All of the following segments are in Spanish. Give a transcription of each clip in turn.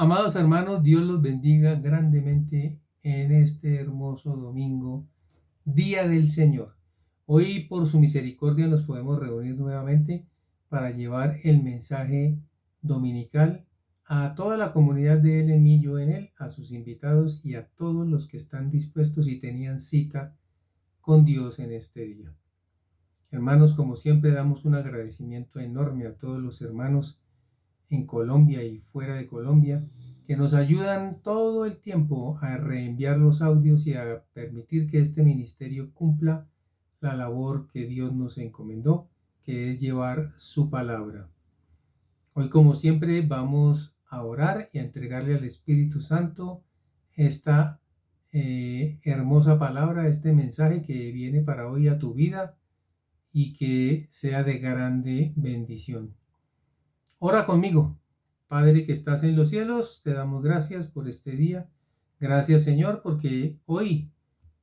Amados hermanos, Dios los bendiga grandemente en este hermoso domingo, Día del Señor. Hoy, por su misericordia, nos podemos reunir nuevamente para llevar el mensaje dominical a toda la comunidad de Él en mí, yo en Él, a sus invitados y a todos los que están dispuestos y tenían cita con Dios en este día. Hermanos, como siempre, damos un agradecimiento enorme a todos los hermanos en Colombia y fuera de Colombia, que nos ayudan todo el tiempo a reenviar los audios y a permitir que este ministerio cumpla la labor que Dios nos encomendó, que es llevar su palabra. Hoy, como siempre, vamos a orar y a entregarle al Espíritu Santo esta hermosa palabra, este mensaje que viene para hoy a tu vida y que sea de grande bendición. Ora conmigo. Padre que estás en los cielos, te damos gracias por este día. Gracias, Señor, porque hoy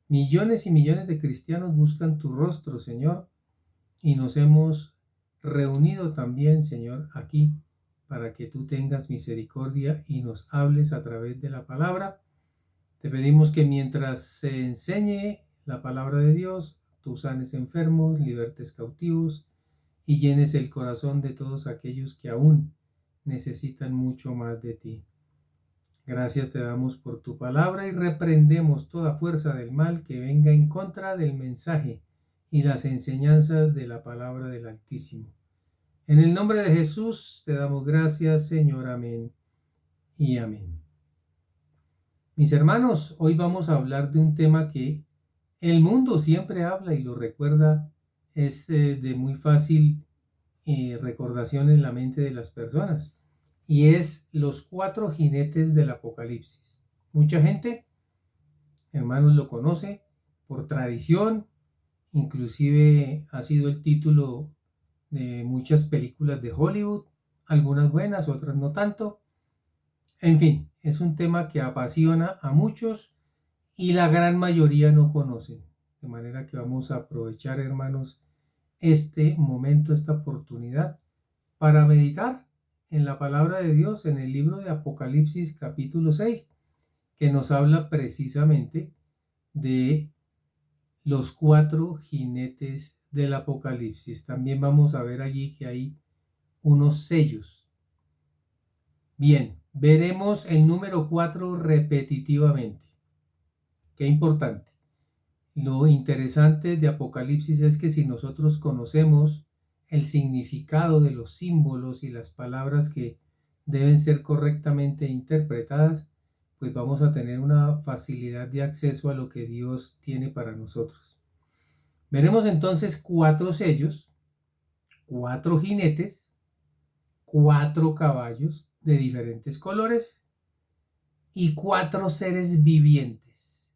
millones y millones de cristianos buscan tu rostro, Señor, y nos hemos reunido también, Señor, aquí para que tú tengas misericordia y nos hables a través de la palabra. Te pedimos que mientras se enseñe la palabra de Dios, tú sanes enfermos, libertes cautivos y llenes el corazón de todos aquellos que aún necesitan mucho más de ti. Gracias te damos por tu palabra y reprendemos toda fuerza del mal que venga en contra del mensaje y las enseñanzas de la palabra del Altísimo. En el nombre de Jesús te damos gracias, Señor. Amén y amén. Mis hermanos, hoy vamos a hablar de un tema que el mundo siempre habla y lo recuerda, es de muy fácil recordación en la mente de las personas, y es los 4 jinetes del Apocalipsis. Mucha gente, hermanos, lo conoce por tradición, inclusive ha sido el título de muchas películas de Hollywood, algunas buenas, otras no tanto. En fin, es un tema que apasiona a muchos y la gran mayoría no conocen. De manera que vamos a aprovechar, hermanos, este momento, esta oportunidad para meditar en la palabra de Dios en el libro de Apocalipsis capítulo 6, que nos habla precisamente de los 4 jinetes del Apocalipsis. También vamos a ver allí que hay unos sellos. Bien, veremos el número 4 repetitivamente. Qué importante. Lo interesante de Apocalipsis es que si nosotros conocemos el significado de los símbolos y las palabras que deben ser correctamente interpretadas, pues vamos a tener una facilidad de acceso a lo que Dios tiene para nosotros. Veremos entonces 4 sellos, 4 jinetes, 4 caballos de diferentes colores y 4 seres vivientes.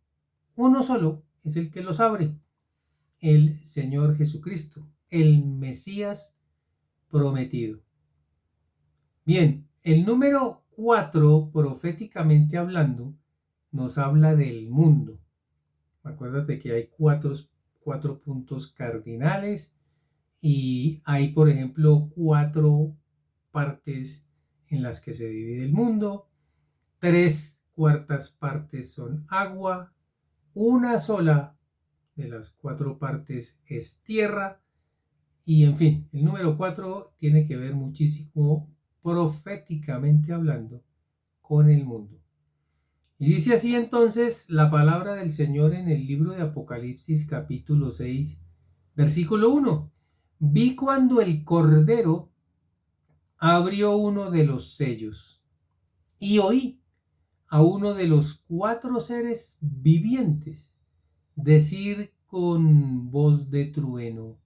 Uno solo es el que los abre, el Señor Jesucristo, el Mesías prometido. Bien, el número 4, proféticamente hablando, nos habla del mundo. Acuérdate que hay cuatro puntos cardinales y hay, por ejemplo, 4 partes en las que se divide el mundo. 3/4 partes son agua, una sola de las 4 partes es tierra, y en fin, el número 4 tiene que ver muchísimo, proféticamente hablando, con el mundo. Y dice así entonces la palabra del Señor en el libro de Apocalipsis capítulo 6, versículo 1. Vi cuando el Cordero abrió uno de los sellos y oí a uno de los 4 seres vivientes decir con voz de trueno: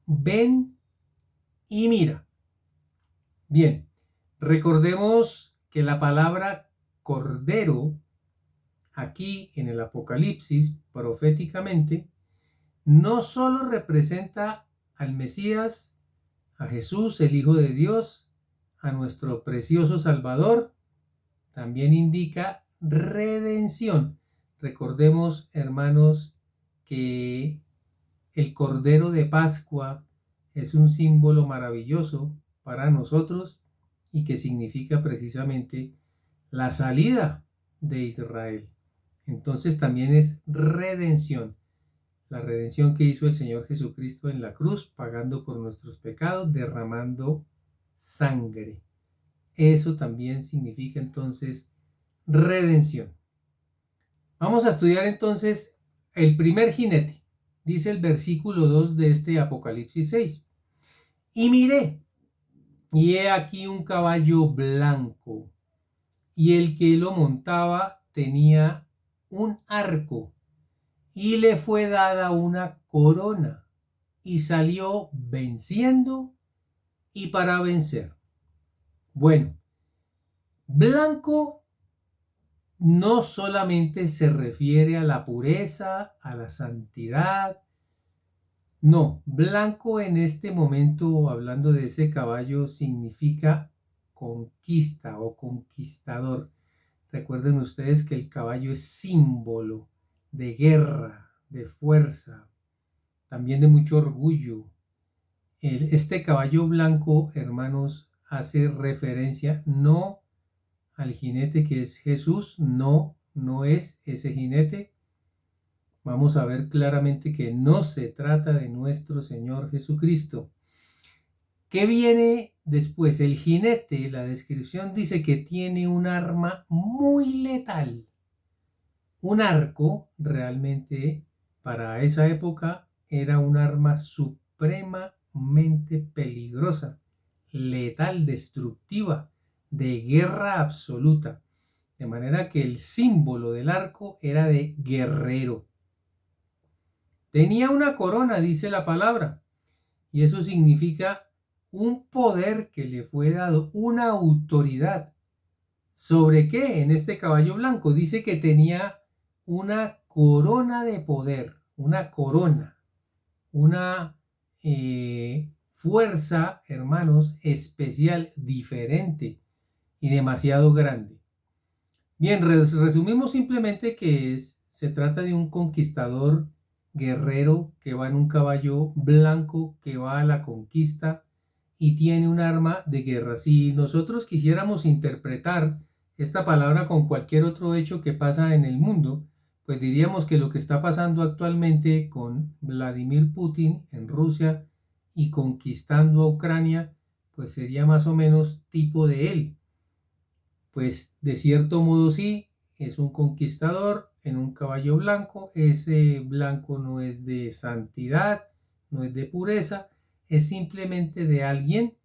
ven y mira. Bien, recordemos que la palabra cordero aquí en el Apocalipsis proféticamente no solo representa al Mesías, a Jesús, el Hijo de Dios, a nuestro precioso Salvador, también indica redención. Recordemos, hermanos, que el Cordero de Pascua es un símbolo maravilloso para nosotros y que significa precisamente la salida de Israel. Entonces también es redención. La redención que hizo el Señor Jesucristo en la cruz, pagando por nuestros pecados, derramando sangre. Eso también significa entonces redención. Vamos a estudiar entonces el primer jinete. Dice el versículo 2 de este Apocalipsis 6. Y miré, y he aquí un caballo blanco, y el que lo montaba tenía un arco, y le fue dada una corona, y salió venciendo y para vencer. Bueno, blanco no solamente se refiere a la pureza, a la santidad. No, blanco en este momento, hablando de ese caballo, significa conquista o conquistador. Recuerden ustedes que el caballo es símbolo de guerra, de fuerza, también de mucho orgullo. Este caballo blanco, hermanos, hace referencia no al jinete que es Jesús, no es ese jinete. Vamos a ver claramente que no se trata de nuestro Señor Jesucristo. ¿Qué viene después? El jinete, la descripción dice que tiene un arma muy letal. Un arco realmente para esa época era un arma supremamente peligrosa, letal, destructiva, de guerra absoluta. De manera que el símbolo del arco era de guerrero. Tenía una corona, dice la palabra, y eso significa un poder que le fue dado, una autoridad. ¿Sobre qué? En este caballo blanco dice que tenía una corona de poder, una corona, una fuerza, hermanos, especial, diferente y demasiado grande. Bien, resumimos simplemente que se trata de un conquistador guerrero que va en un caballo blanco, que va a la conquista y tiene un arma de guerra. Si nosotros quisiéramos interpretar esta palabra con cualquier otro hecho que pasa en el mundo, pues diríamos que lo que está pasando actualmente con Vladimir Putin en Rusia y conquistando a Ucrania, pues sería más o menos tipo de él. Pues de cierto modo sí, es un conquistador en un caballo blanco. Ese blanco no es de santidad, no es de pureza, es simplemente de alguien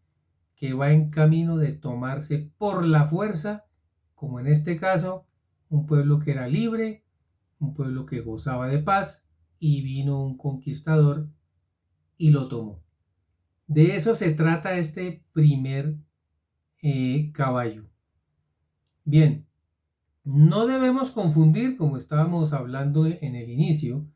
que va en camino de tomarse por la fuerza, como en este caso, un pueblo que era libre, un pueblo que gozaba de paz, y vino un conquistador y lo tomó. De eso se trata este primer caballo. Bien, no debemos confundir, como estábamos hablando en el inicio,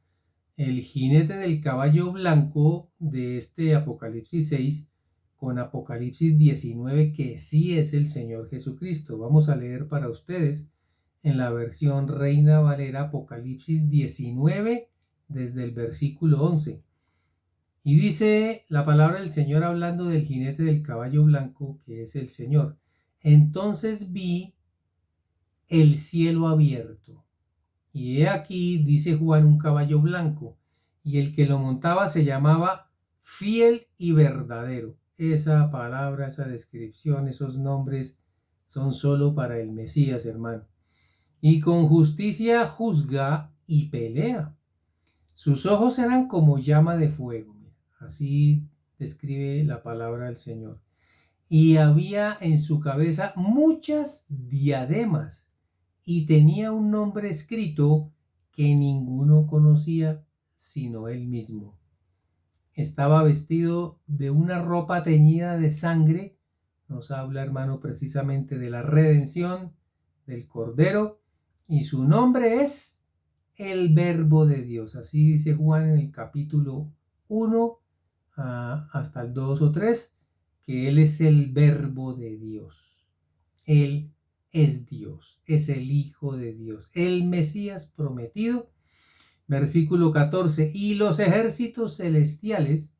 el jinete del caballo blanco de este Apocalipsis 6 con Apocalipsis 19, que sí es el Señor Jesucristo. Vamos a leer para ustedes en la versión Reina Valera Apocalipsis 19 desde el versículo 11. Y dice la palabra del Señor hablando del jinete del caballo blanco, que es el Señor. Entonces vi el cielo abierto, y he aquí, dice Juan, un caballo blanco, y el que lo montaba se llamaba Fiel y Verdadero. Esa palabra, esa descripción, esos nombres son solo para el Mesías, hermano. Y con justicia juzga y pelea. Sus ojos eran como llama de fuego. Así describe la palabra del Señor. Y había en su cabeza muchas diademas, y tenía un nombre escrito que ninguno conocía sino él mismo. Estaba vestido de una ropa teñida de sangre. Nos habla, hermano, precisamente de la redención del Cordero, y su nombre es el Verbo de Dios. Así dice Juan en el capítulo 1 hasta el 2 o 3, que él es el Verbo de Dios. Él es Dios, es el Hijo de Dios, el Mesías prometido. Versículo 14, y los ejércitos celestiales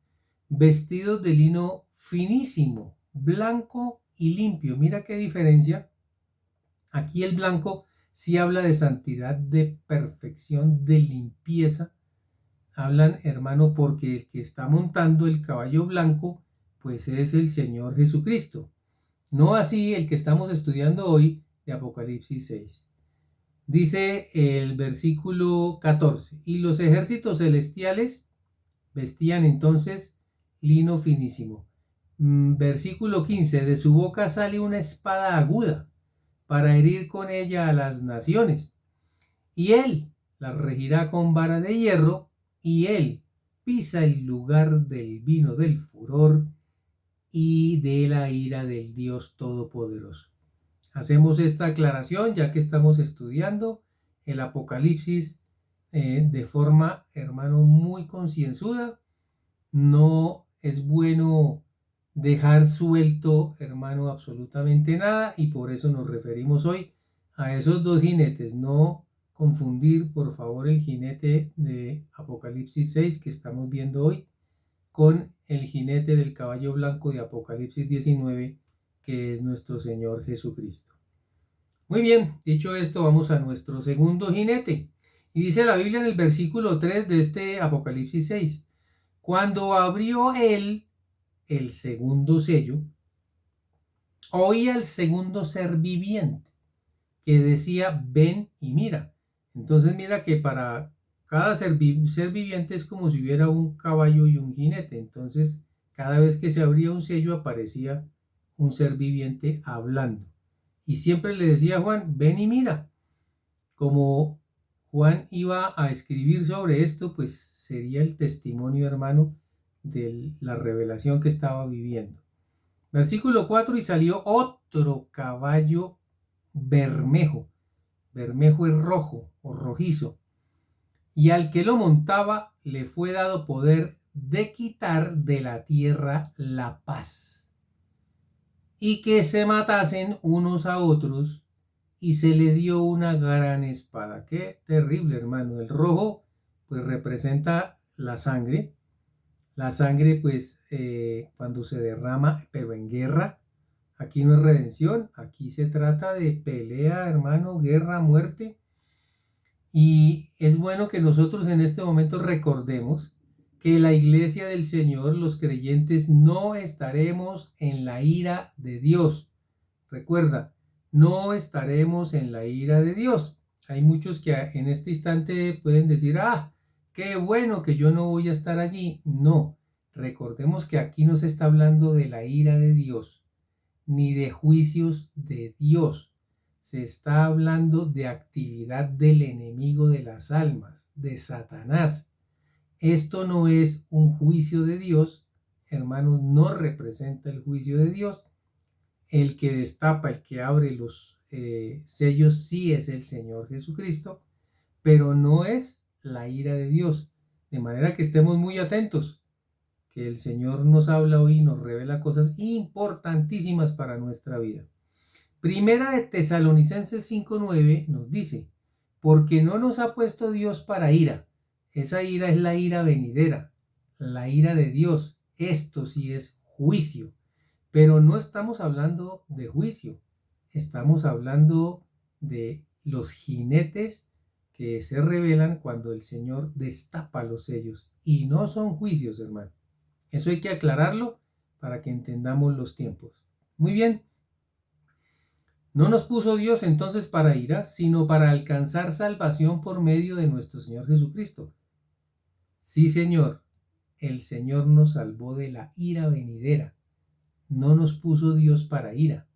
vestidos de lino finísimo, blanco y limpio. Mira qué diferencia. Aquí el blanco sí habla de santidad, de perfección, de limpieza. Hablan, hermano, porque el que está montando el caballo blanco, pues es el Señor Jesucristo. No así el que estamos estudiando hoy de Apocalipsis 6. Dice el versículo 14, y los ejércitos celestiales vestían entonces lino finísimo. Versículo 15, de su boca sale una espada aguda para herir con ella a las naciones, y él las regirá con vara de hierro, y él pisa el lugar del vino del furor y de la ira del Dios Todopoderoso. Hacemos esta aclaración ya que estamos estudiando el Apocalipsis de forma, hermano, muy concienzuda. No es bueno dejar suelto, hermano, absolutamente nada, y por eso nos referimos hoy a esos dos jinetes. No confundir, por favor, el jinete de Apocalipsis 6 que estamos viendo hoy con el jinete del caballo blanco de Apocalipsis 19, que es nuestro Señor Jesucristo. Muy bien, dicho esto, vamos a nuestro segundo jinete. Y dice la Biblia en el versículo 3 de este Apocalipsis 6, cuando abrió él el segundo sello, oí al segundo ser viviente que decía, ven y mira. Entonces mira que para cada ser viviente es como si hubiera un caballo y un jinete. Entonces cada vez que se abría un sello aparecía un ser viviente hablando. Y siempre le decía a Juan, ven y mira. Como Juan iba a escribir sobre esto, pues sería el testimonio, hermano, de la revelación que estaba viviendo. Versículo 4, y salió otro caballo bermejo. Bermejo es rojo o rojizo. Y al que lo montaba le fue dado poder de quitar de la tierra la paz, y que se matasen unos a otros, y se le dio una gran espada. Qué terrible, hermano. El rojo pues representa la sangre. La sangre pues cuando se derrama, pero en guerra. Aquí no es redención, aquí se trata de pelea, hermano, guerra, muerte. Y es bueno que nosotros en este momento recordemos que la iglesia del Señor, los creyentes, no estaremos en la ira de Dios. Recuerda, no estaremos en la ira de Dios. Hay muchos que en este instante pueden decir, qué bueno que yo no voy a estar allí. No, recordemos que aquí no se está hablando de la ira de Dios, ni de juicios de Dios. Se está hablando de actividad del enemigo de las almas, de Satanás. Esto no es un juicio de Dios, hermanos, no representa el juicio de Dios. El que destapa, el que abre los sellos, sí es el Señor Jesucristo, pero no es la ira de Dios. De manera que estemos muy atentos, que el Señor nos habla hoy y nos revela cosas importantísimas para nuestra vida. Primera de Tesalonicenses 5:9 nos dice, porque no nos ha puesto Dios para ira. Esa ira es la ira venidera, la ira de Dios. Esto sí es juicio. Pero no estamos hablando de juicio, estamos hablando de los jinetes que se revelan cuando el Señor destapa los sellos. Y no son juicios, hermano. Eso hay que aclararlo para que entendamos los tiempos. Muy bien. No nos puso Dios entonces para ira, sino para alcanzar salvación por medio de nuestro Señor Jesucristo. Sí, Señor, el Señor nos salvó de la ira venidera. No nos puso Dios para ira,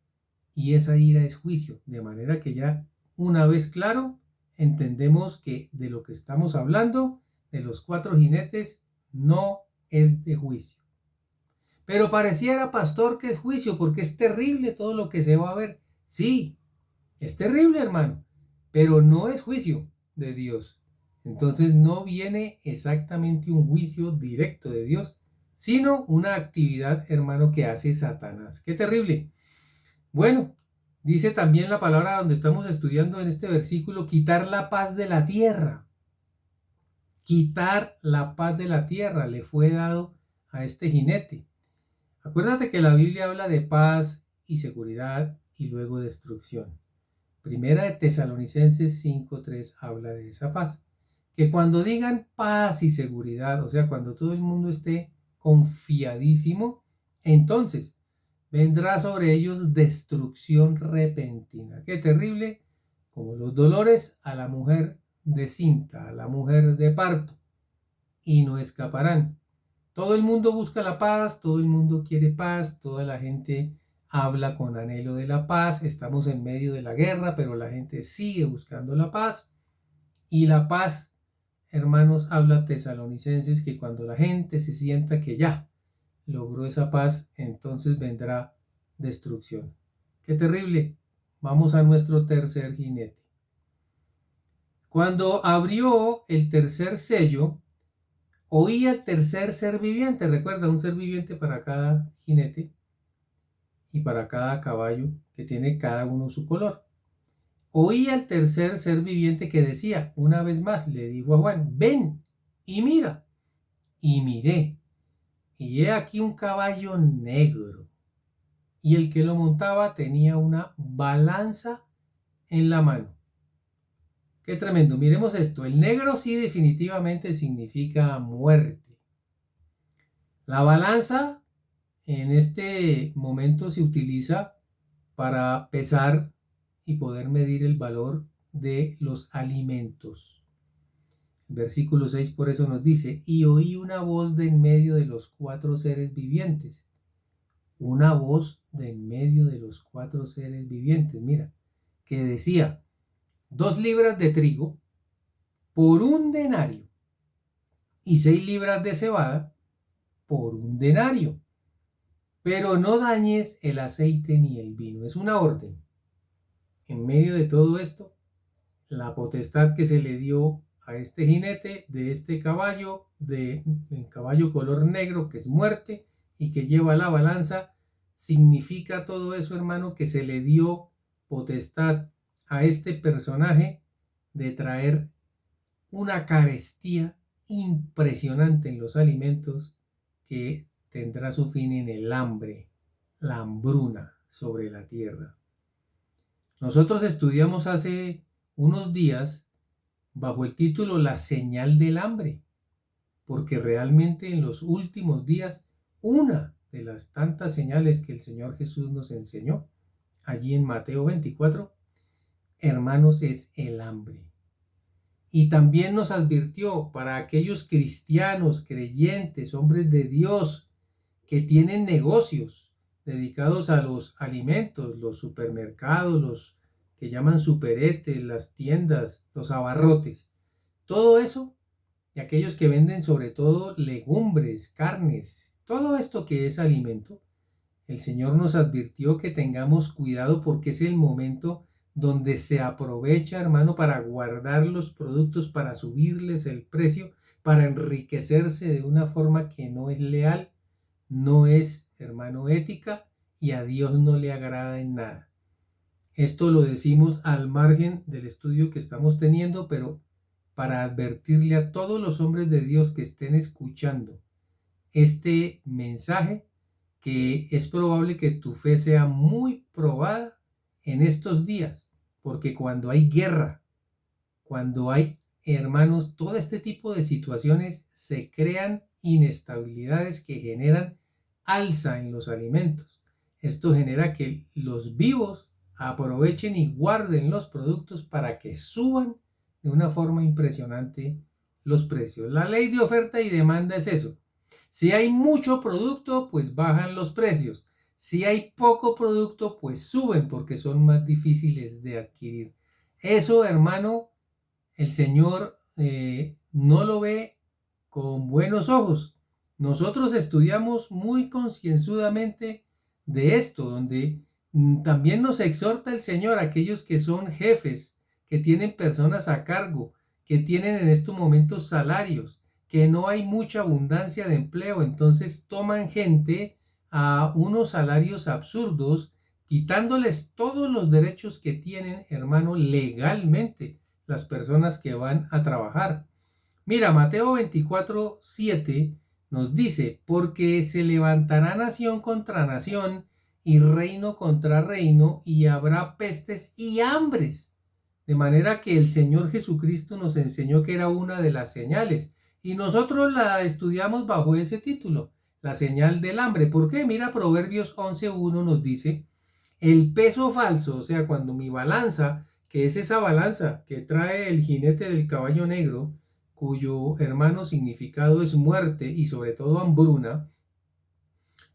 y esa ira es juicio, de manera que ya una vez claro, entendemos que de lo que estamos hablando, de los cuatro jinetes, no es de juicio. Pero pareciera, pastor, que es juicio, porque es terrible todo lo que se va a ver. Sí, es terrible, hermano, pero no es juicio de Dios. Entonces no viene exactamente un juicio directo de Dios, sino una actividad, hermano, que hace Satanás. ¡Qué terrible! Bueno, dice también la palabra donde estamos estudiando en este versículo, quitar la paz de la tierra. Quitar la paz de la tierra le fue dado a este jinete. Acuérdate que la Biblia habla de paz y seguridad y luego destrucción. Primera de Tesalonicenses 5:3 habla de esa paz. Que cuando digan paz y seguridad, o sea, cuando todo el mundo esté confiadísimo, entonces vendrá sobre ellos destrucción repentina. Qué terrible, como los dolores a la mujer de cinta, a la mujer de parto, y no escaparán. Todo el mundo busca la paz, todo el mundo quiere paz, toda la gente habla con anhelo de la paz, estamos en medio de la guerra, pero la gente sigue buscando la paz. Y la paz, hermanos, habla Tesalonicenses, que cuando la gente se sienta que ya logró esa paz, entonces vendrá destrucción. Qué terrible. Vamos a nuestro tercer jinete. Cuando abrió el tercer sello, oí al tercer ser viviente. Recuerda, un ser viviente para cada jinete y para cada caballo, que tiene cada uno su color. Oí al tercer ser viviente que decía, una vez más, le dijo a Juan, ven y mira. Y miré, y he aquí un caballo negro, y el que lo montaba tenía una balanza en la mano. Qué tremendo. Miremos esto. El negro sí definitivamente significa muerte. La balanza en este momento se utiliza para pesar y poder medir el valor de los alimentos. Versículo 6 por eso nos dice, y oí una voz de en medio de los cuatro seres vivientes. Una voz de en medio de los cuatro seres vivientes, mira, que decía, 2 libras de trigo por 1 denario y 6 libras de cebada por 1 denario. Pero no dañes el aceite ni el vino. Es una orden. En medio de todo esto, la potestad que se le dio a este jinete de este caballo, de el caballo color negro, que es muerte y que lleva la balanza, significa todo eso, hermano, que se le dio potestad a este personaje de traer una carestía impresionante en los alimentos que tendrá su fin en el hambre, la hambruna sobre la tierra. Nosotros estudiamos hace unos días bajo el título La señal del hambre, porque realmente en los últimos días una de las tantas señales que el Señor Jesús nos enseñó allí en Mateo 24, hermanos, es el hambre. Y también nos advirtió para aquellos cristianos, creyentes, hombres de Dios que tienen negocios dedicados a los alimentos, los supermercados, los que llaman superetes, las tiendas, los abarrotes, todo eso, y aquellos que venden sobre todo legumbres, carnes, todo esto que es alimento, el Señor nos advirtió que tengamos cuidado porque es el momento donde se aprovecha, hermano, para guardar los productos, para subirles el precio, para enriquecerse de una forma que no es leal, no es, hermano, ética y a Dios no le agrada en nada. Esto lo decimos al margen del estudio que estamos teniendo, pero para advertirle a todos los hombres de Dios que estén escuchando este mensaje, que es probable que tu fe sea muy probada en estos días, porque cuando hay guerra, cuando hay, hermanos, todo este tipo de situaciones, se crean inestabilidades que generan alza en los alimentos. Esto genera que los vivos aprovechen y guarden los productos para que suban de una forma impresionante los precios. La ley de oferta y demanda es eso. Si hay mucho producto, pues bajan los precios. Si hay poco producto, pues suben porque son más difíciles de adquirir. Eso, hermano, el Señor no lo ve con buenos ojos. Nosotros estudiamos muy concienzudamente de esto, donde también nos exhorta el Señor a aquellos que son jefes, que tienen personas a cargo, que tienen en estos momentos salarios, que no hay mucha abundancia de empleo, entonces toman gente a unos salarios absurdos, quitándoles todos los derechos que tienen, hermano, legalmente las personas que van a trabajar. Mira, Mateo 24:7 nos dice, porque se levantará nación contra nación y reino contra reino, y habrá pestes y hambres. De manera que el Señor Jesucristo nos enseñó que era una de las señales, y nosotros la estudiamos bajo ese título, la señal del hambre. ¿Por qué? Mira, Proverbios 11:1 nos dice, el peso falso, o sea, cuando mi balanza, que es esa balanza que trae el jinete del caballo negro, cuyo hermano significado es muerte y sobre todo hambruna,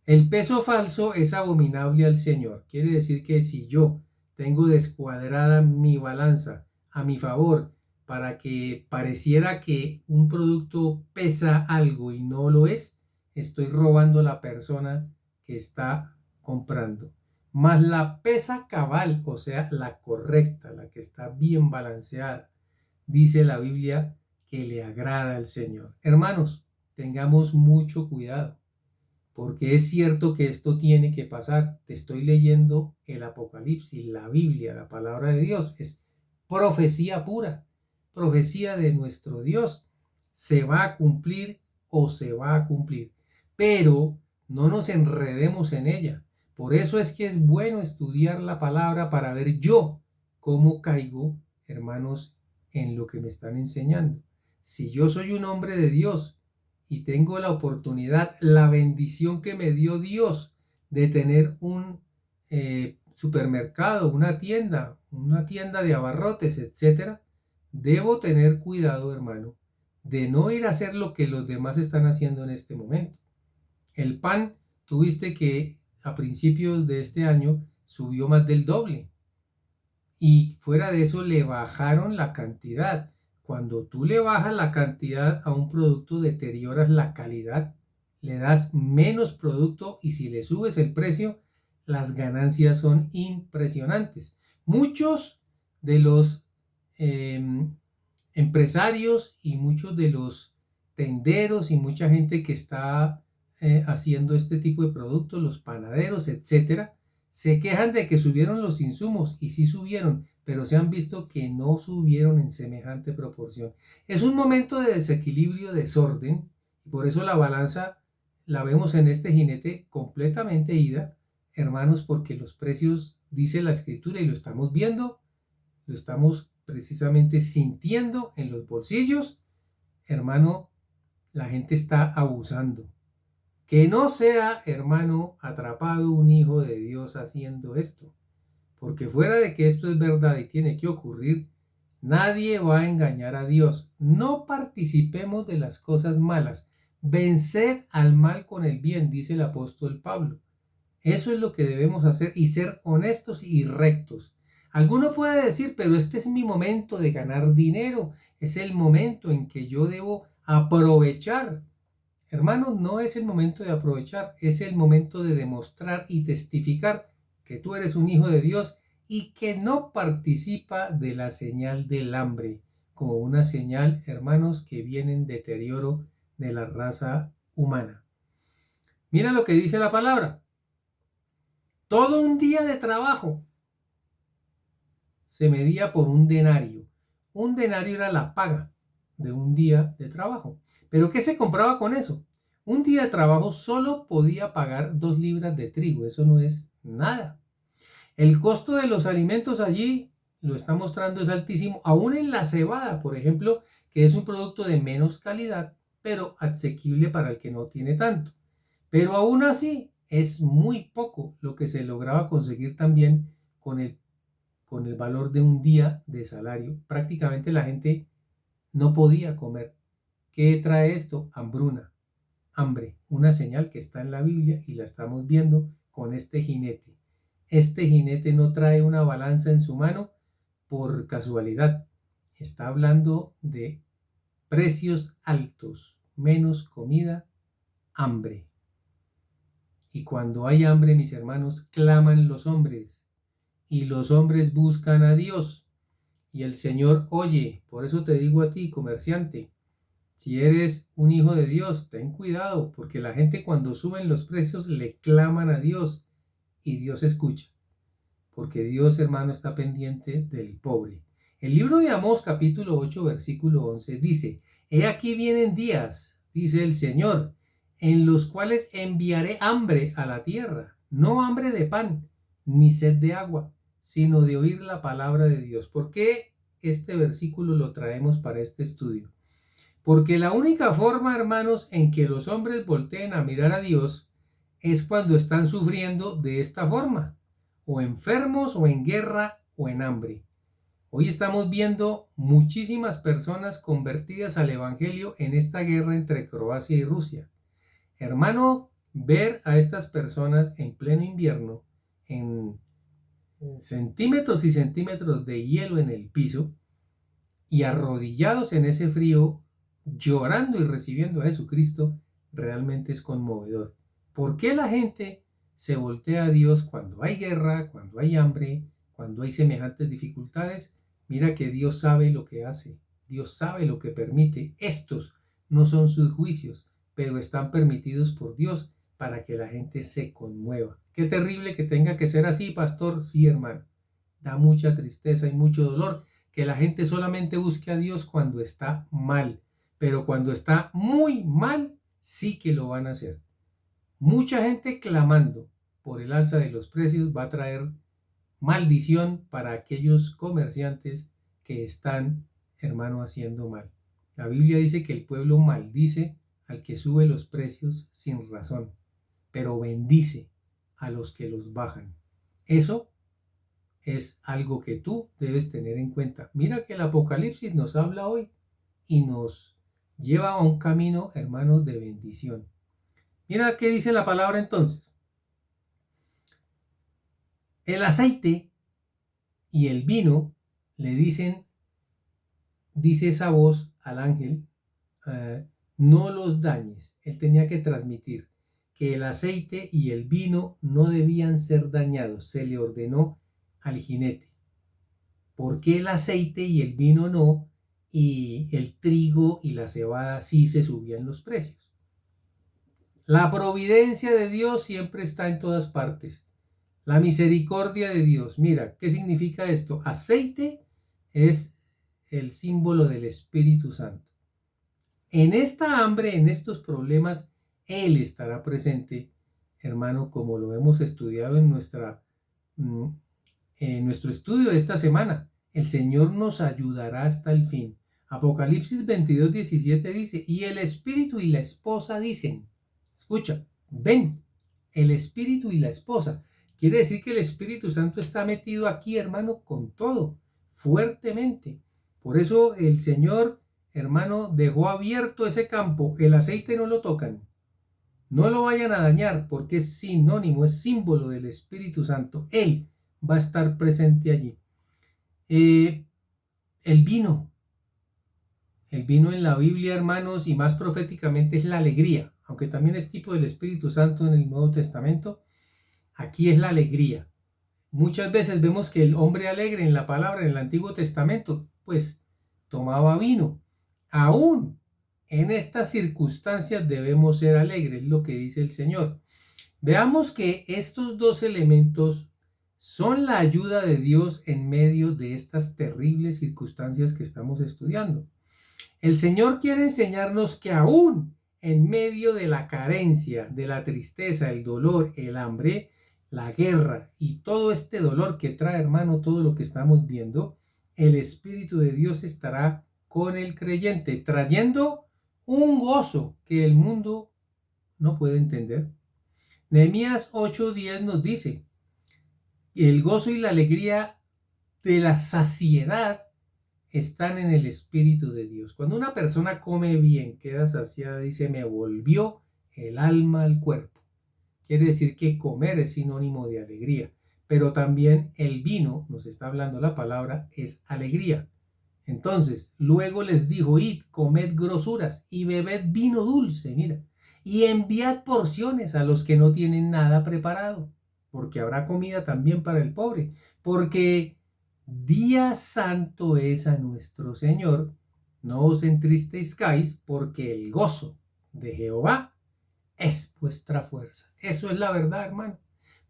el peso falso es abominable al Señor. Quiere decir que si yo tengo descuadrada mi balanza a mi favor para que pareciera que un producto pesa algo y no lo es, estoy robando a la persona que está comprando. Más la pesa cabal, o sea, la correcta, la que está bien balanceada, dice la Biblia que le agrada al Señor. Hermanos, tengamos mucho cuidado, porque es cierto que esto tiene que pasar. Te estoy leyendo el Apocalipsis, la Biblia, la palabra de Dios. Es profecía pura, profecía de nuestro Dios. Se va a cumplir o se va a cumplir, pero no nos enredemos en ella. Por eso es que es bueno estudiar la palabra para ver yo cómo caigo, hermanos, en lo que me están enseñando. Si yo soy un hombre de Dios y tengo la oportunidad, la bendición que me dio Dios de tener un supermercado, una tienda de abarrotes, etcétera, debo tener cuidado, hermano, de no ir a hacer lo que los demás están haciendo en este momento. El pan, tuviste que a principios de este año subió más del doble, y fuera de eso le bajaron la cantidad. Cuando tú le bajas la cantidad a un producto, deterioras la calidad, le das menos producto, y si le subes el precio, las ganancias son impresionantes. Muchos de los empresarios y muchos de los tenderos y mucha gente que está haciendo este tipo de productos, los panaderos, etcétera, se quejan de que subieron los insumos, y sí subieron, pero se han visto que no subieron en semejante proporción. Es un momento de desequilibrio, desorden, y por eso la balanza la vemos en este jinete completamente ida, hermanos, porque los precios, dice la escritura, y lo estamos viendo, lo estamos precisamente sintiendo en los bolsillos, hermano, la gente está abusando. Que no sea, hermano, atrapado un hijo de Dios haciendo esto, porque fuera de que esto es verdad y tiene que ocurrir, nadie va a engañar a Dios. No participemos de las cosas malas. Venced al mal con el bien, dice el apóstol Pablo. Eso es lo que debemos hacer, y ser honestos y rectos. Alguno puede decir, pero este es mi momento de ganar dinero, es el momento en que yo debo aprovechar. Hermanos, no es el momento de aprovechar, es el momento de demostrar y testificar que tú eres un hijo de Dios y que no participa de la señal del hambre, como una señal, hermanos, que viene en deterioro de la raza humana. Mira lo que dice la palabra. Todo un día de trabajo se medía por un denario. Un denario era la paga de un día de trabajo. ¿Pero qué se compraba con eso? Un día de trabajo solo podía pagar 2 libras de trigo. Eso no es nada. El costo de los alimentos allí, lo está mostrando, es altísimo. Aún en la cebada, por ejemplo, que es un producto de menos calidad, pero asequible para el que no tiene tanto. Pero aún así, es muy poco lo que se lograba conseguir también con el valor de un día de salario. Prácticamente la gente no podía comer. ¿Qué trae esto? Hambruna, hambre, una señal que está en la Biblia y la estamos viendo con este jinete. Este jinete no trae una balanza en su mano por casualidad. Está hablando de precios altos, menos comida, hambre. Y cuando hay hambre, mis hermanos, claman los hombres, y los hombres buscan a Dios, y el Señor oye. Por eso te digo a ti, comerciante, si eres un hijo de Dios, ten cuidado, porque la gente cuando suben los precios le claman a Dios, y Dios escucha, porque Dios, hermano, está pendiente del pobre. El libro de Amós, capítulo 8, versículo 11, dice: He aquí vienen días, dice el Señor, en los cuales enviaré hambre a la tierra, no hambre de pan, ni sed de agua, sino de oír la palabra de Dios. ¿Por qué este versículo lo traemos para este estudio? Porque la única forma, hermanos, en que los hombres volteen a mirar a Dios es cuando están sufriendo de esta forma, o enfermos, o en guerra, o en hambre. Hoy estamos viendo muchísimas personas convertidas al Evangelio en esta guerra entre Croacia y Rusia. Hermano, ver a estas personas en pleno invierno, en centímetros y centímetros de hielo en el piso, y arrodillados en ese frío, llorando y recibiendo a Jesucristo, realmente es conmovedor. ¿Por qué la gente se voltea a Dios cuando hay guerra, cuando hay hambre, cuando hay semejantes dificultades? Mira que Dios sabe lo que hace, Dios sabe lo que permite. Estos no son sus juicios, pero están permitidos por Dios para que la gente se conmueva. Qué terrible que tenga que ser así, pastor. Sí, hermano. Da mucha tristeza y mucho dolor que la gente solamente busque a Dios cuando está mal, pero cuando está muy mal, sí que lo van a hacer. Mucha gente clamando por el alza de los precios va a traer maldición para aquellos comerciantes que están, hermano, haciendo mal. La Biblia dice que el pueblo maldice al que sube los precios sin razón, pero bendice a los que los bajan. Eso es algo que tú debes tener en cuenta. Mira que el Apocalipsis nos habla hoy y nos lleva a un camino, hermanos, de bendición. Mira qué dice la palabra entonces. El aceite y el vino le dicen, dice esa voz al ángel, no los dañes. Él tenía que transmitir que el aceite y el vino no debían ser dañados. Se le ordenó al jinete. ¿Por qué el aceite y el vino no? Y el trigo y la cebada sí se subían los precios. La providencia de Dios siempre está en todas partes. La misericordia de Dios. Mira, ¿qué significa esto? Aceite es el símbolo del Espíritu Santo. En esta hambre, en estos problemas, Él estará presente, hermano, como lo hemos estudiado en nuestro estudio de esta semana. El Señor nos ayudará hasta el fin. Apocalipsis 22:17 dice, y el Espíritu y la esposa dicen, escucha, ven, el Espíritu y la esposa. Quiere decir que el Espíritu Santo está metido aquí, hermano, con todo, fuertemente. Por eso el Señor, hermano, dejó abierto ese campo. El aceite no lo tocan. No lo vayan a dañar porque es sinónimo, es símbolo del Espíritu Santo. Él va a estar presente allí. El vino. El vino en la Biblia, hermanos, y más proféticamente es la alegría, aunque también es tipo del Espíritu Santo en el Nuevo Testamento. Aquí es la alegría. Muchas veces vemos que el hombre alegre en la palabra en el Antiguo Testamento, pues tomaba vino. Aún en estas circunstancias debemos ser alegres, lo que dice el Señor. Veamos que estos dos elementos son la ayuda de Dios en medio de estas terribles circunstancias que estamos estudiando. El Señor quiere enseñarnos que aún en medio de la carencia, de la tristeza, el dolor, el hambre, la guerra y todo este dolor que trae, hermano, todo lo que estamos viendo, el Espíritu de Dios estará con el creyente, trayendo un gozo que el mundo no puede entender. Nehemías 8:10 nos dice, el gozo y la alegría de la saciedad están en el Espíritu de Dios. Cuando una persona come bien, queda saciada, dice, me volvió el alma al cuerpo. Quiere decir que comer es sinónimo de alegría, pero también el vino, nos está hablando la palabra, es alegría. Entonces, luego les dijo, id, comed grosuras y bebed vino dulce, mira, y enviad porciones a los que no tienen nada preparado, porque habrá comida también para el pobre, porque día santo es a nuestro Señor. No os entristezcáis, porque el gozo de Jehová es vuestra fuerza. Eso es la verdad, hermano.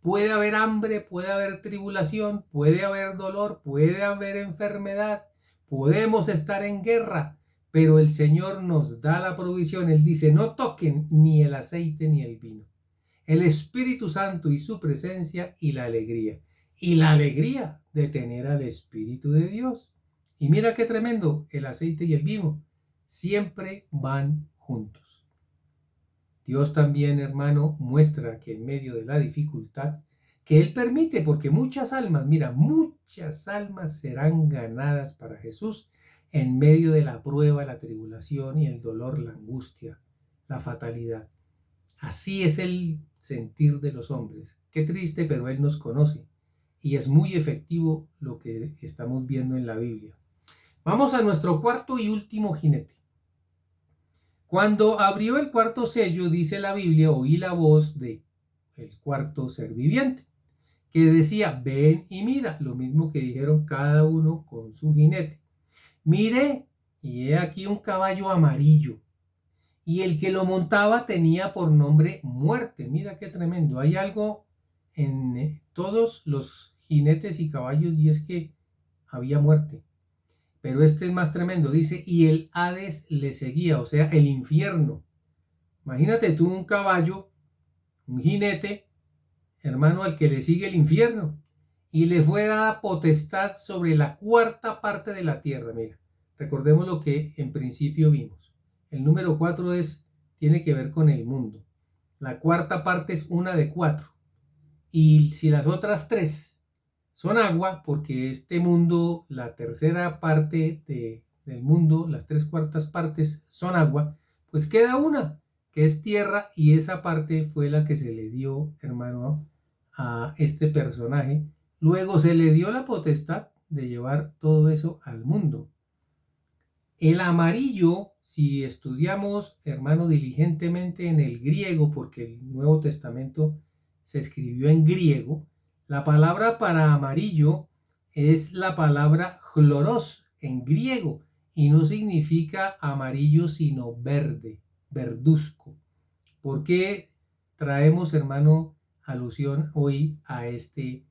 Puede haber hambre, puede haber tribulación, puede haber dolor, puede haber enfermedad, podemos estar en guerra, pero el Señor nos da la provisión. Él dice, no toquen ni el aceite ni el vino. el Espíritu Santo y su presencia y la alegría. Y la alegría de tener al Espíritu de Dios. Y mira qué tremendo, el aceite y el vino siempre van juntos. Dios también, hermano, muestra que en medio de la dificultad que Él permite, porque muchas almas, mira, muchas almas serán ganadas para Jesús en medio de la prueba, la tribulación y el dolor, la angustia, la fatalidad. Así es el sentir de los hombres. Qué triste, pero Él nos conoce. Y es muy efectivo lo que estamos viendo en la Biblia. Vamos a nuestro cuarto y último jinete. Cuando abrió el cuarto sello, dice la Biblia, oí la voz de el cuarto ser viviente, que decía, ven y mira, lo mismo que dijeron cada uno con su jinete. Miré, y he aquí un caballo amarillo, y el que lo montaba tenía por nombre Muerte. Mira qué tremendo. Hay algo en todos los jinetes y caballos, y es que había muerte. Pero este es más tremendo, dice, y el Hades le seguía, o sea, el infierno. Imagínate tú un caballo, un jinete, hermano, al que le sigue el infierno. Y le fue dada potestad sobre la cuarta parte de la tierra. Mira, recordemos lo que en principio vimos. El número 4 tiene que ver con el mundo. La cuarta parte es una de 4. Y si las otras 3 son agua, porque este mundo, la tercera parte del mundo, las 3/4 partes son agua, pues queda una, que es tierra, y esa parte fue la que se le dio, hermano, a este personaje. Luego se le dio la potestad de llevar todo eso al mundo. El amarillo, si estudiamos, hermano, diligentemente en el griego, porque el Nuevo Testamento se escribió en griego, la palabra para amarillo es la palabra chloros en griego y no significa amarillo sino verde, verduzco. ¿Por qué traemos, hermano, alusión hoy a este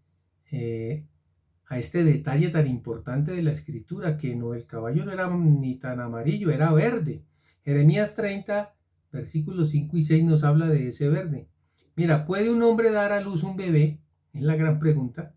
detalle tan importante de la escritura, que no, el caballo no era ni tan amarillo, era verde? Jeremías 30, versículos 5 y 6 nos habla de ese verde. Mira, ¿puede un hombre dar a luz un bebé? Es la gran pregunta,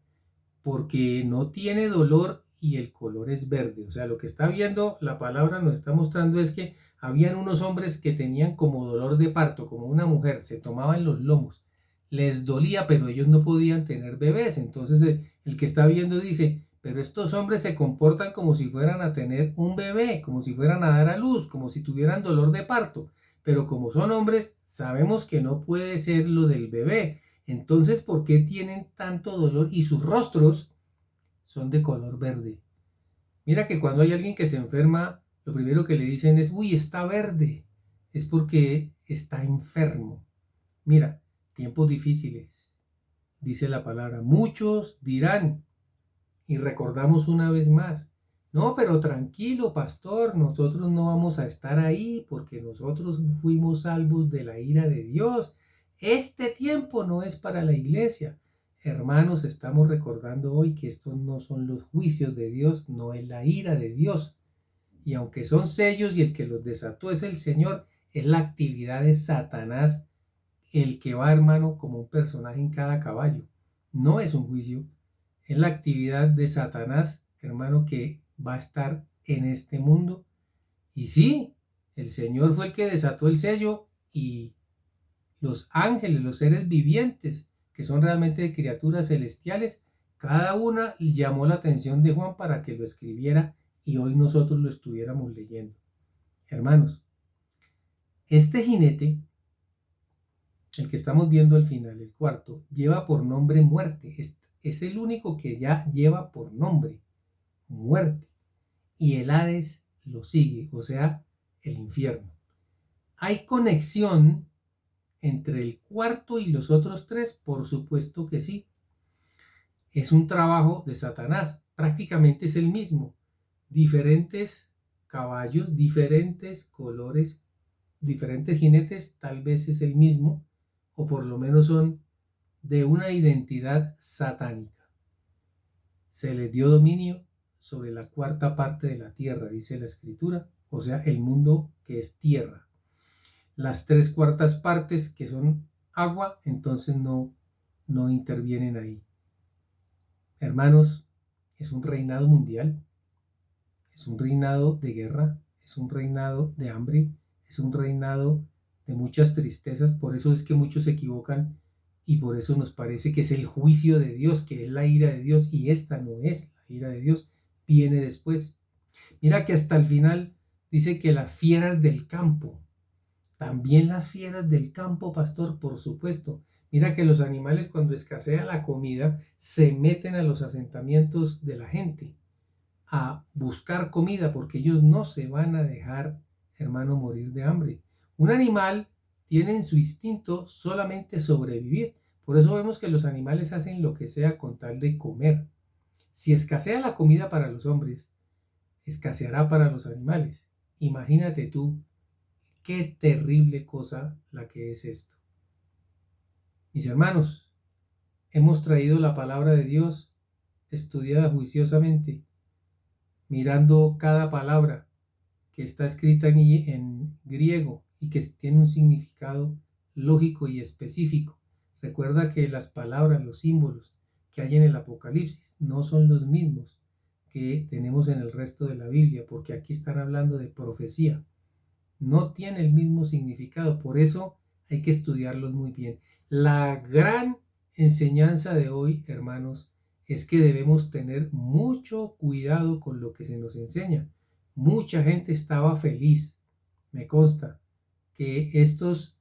porque no tiene dolor y el color es verde. O sea, lo que está viendo la palabra nos está mostrando es que habían unos hombres que tenían como dolor de parto, como una mujer, se tomaban los lomos, les dolía, pero ellos no podían tener bebés. Entonces el que está viendo dice, pero estos hombres se comportan como si fueran a tener un bebé, como si fueran a dar a luz, como si tuvieran dolor de parto. Pero como son hombres, sabemos que no puede ser lo del bebé. Entonces, ¿por qué tienen tanto dolor? Y sus rostros son de color verde. Mira que cuando hay alguien que se enferma, lo primero que le dicen es, uy, está verde. Es porque está enfermo. Mira, tiempos difíciles, dice la palabra. Muchos dirán, y recordamos una vez más, no, pero tranquilo, pastor, nosotros no vamos a estar ahí porque nosotros fuimos salvos de la ira de Dios. Este tiempo no es para la iglesia. Hermanos, estamos recordando hoy que estos no son los juicios de Dios, no es la ira de Dios. Y aunque son sellos y el que los desató es el Señor, es la actividad de Satanás el que va, hermano, como un personaje en cada caballo. No es un juicio, es la actividad de Satanás, hermano, que va a estar en este mundo. Y sí, el Señor fue el que desató el sello, y los ángeles, los seres vivientes, que son realmente criaturas celestiales, cada una llamó la atención de Juan para que lo escribiera y hoy nosotros lo estuviéramos leyendo. Hermanos, este jinete, el que estamos viendo al final, el cuarto, lleva por nombre Muerte. Es el único que ya lleva por nombre Muerte. Y el Hades lo sigue, o sea, el infierno. ¿Hay conexión entre el cuarto y los otros 3? Por supuesto que sí. Es un trabajo de Satanás, prácticamente es el mismo. Diferentes caballos, diferentes colores, diferentes jinetes, tal vez es el mismo, o por lo menos son de una identidad satánica. Se les dio dominio sobre la cuarta parte de la tierra, dice la escritura, o sea, el mundo que es tierra. Las 3/4 partes que son agua, entonces no intervienen ahí. Hermanos, es un reinado mundial, es un reinado de guerra, es un reinado de hambre, es un reinado de muchas tristezas. Por eso es que muchos se equivocan y por eso nos parece que es el juicio de Dios, que es la ira de Dios, y esta no es la ira de Dios, viene después. Mira que hasta el final dice que las fieras del campo, también las fieras del campo, pastor, por supuesto. Mira que los animales, cuando escasea la comida, se meten a los asentamientos de la gente a buscar comida, porque ellos no se van a dejar, hermano, morir de hambre. Un animal tiene en su instinto solamente sobrevivir. Por eso vemos que los animales hacen lo que sea con tal de comer. Si escasea la comida para los hombres, escaseará para los animales. Imagínate tú qué terrible cosa la que es esto. Mis hermanos, hemos traído la palabra de Dios estudiada juiciosamente, mirando cada palabra que está escrita en griego y que tiene un significado lógico y específico. Recuerda que las palabras, los símbolos que hay en el Apocalipsis no son los mismos que tenemos en el resto de la Biblia, porque aquí están hablando de profecía. No tiene el mismo significado, por eso hay que estudiarlos muy bien. La gran enseñanza de hoy, hermanos, es que debemos tener mucho cuidado con lo que se nos enseña. Mucha gente estaba feliz, me consta, que estos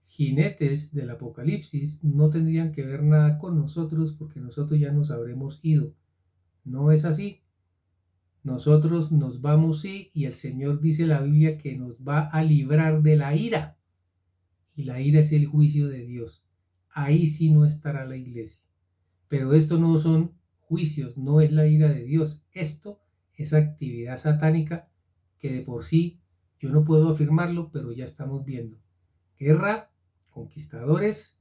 jinetes del Apocalipsis no tendrían que ver nada con nosotros porque nosotros ya nos habremos ido. No es así. Nosotros nos vamos, sí, y el Señor dice en la Biblia que nos va a librar de la ira. Y la ira es el juicio de Dios. Ahí sí no estará la iglesia. Pero esto no son juicios, no es la ira de Dios. Esto es actividad satánica que de por sí yo no puedo afirmarlo, pero ya estamos viendo. Guerra, conquistadores,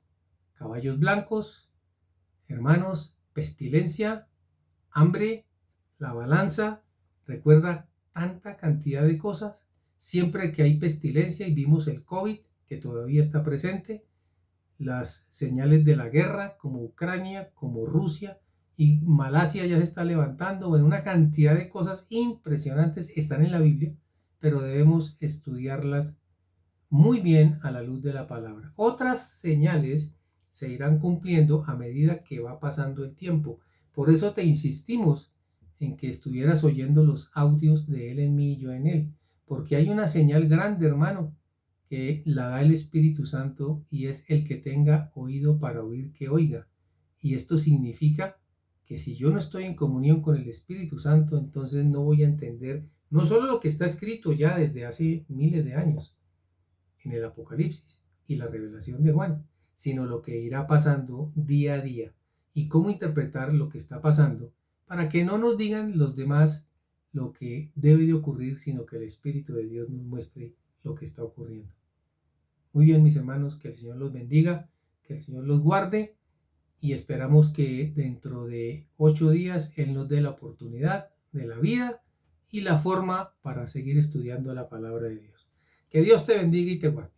caballos blancos, hermanos, pestilencia, hambre, la balanza. Recuerda tanta cantidad de cosas. Siempre que hay pestilencia, y vimos el COVID que todavía está presente, las señales de la guerra como Ucrania, como Rusia, y Malasia ya se está levantando. Bueno, una cantidad de cosas impresionantes están en la Biblia, pero debemos estudiarlas muy bien a la luz de la palabra. Otras señales se irán cumpliendo a medida que va pasando el tiempo. Por eso te insistimos en que estuvieras oyendo los audios de él en mí y yo en él, porque hay una señal grande, hermano, que la da el Espíritu Santo, y es el que tenga oído para oír, que oiga. Y esto significa que si yo no estoy en comunión con el Espíritu Santo, entonces no voy a entender no solo lo que está escrito ya desde hace miles de años en el Apocalipsis y la revelación de Juan, sino lo que irá pasando día a día y cómo interpretar lo que está pasando para que no nos digan los demás lo que debe de ocurrir, sino que el Espíritu de Dios nos muestre lo que está ocurriendo. Muy bien, mis hermanos, que el Señor los bendiga, que el Señor los guarde, y esperamos que dentro de 8 días Él nos dé la oportunidad de la vida y la forma para seguir estudiando la palabra de Dios. Que Dios te bendiga y te guarde.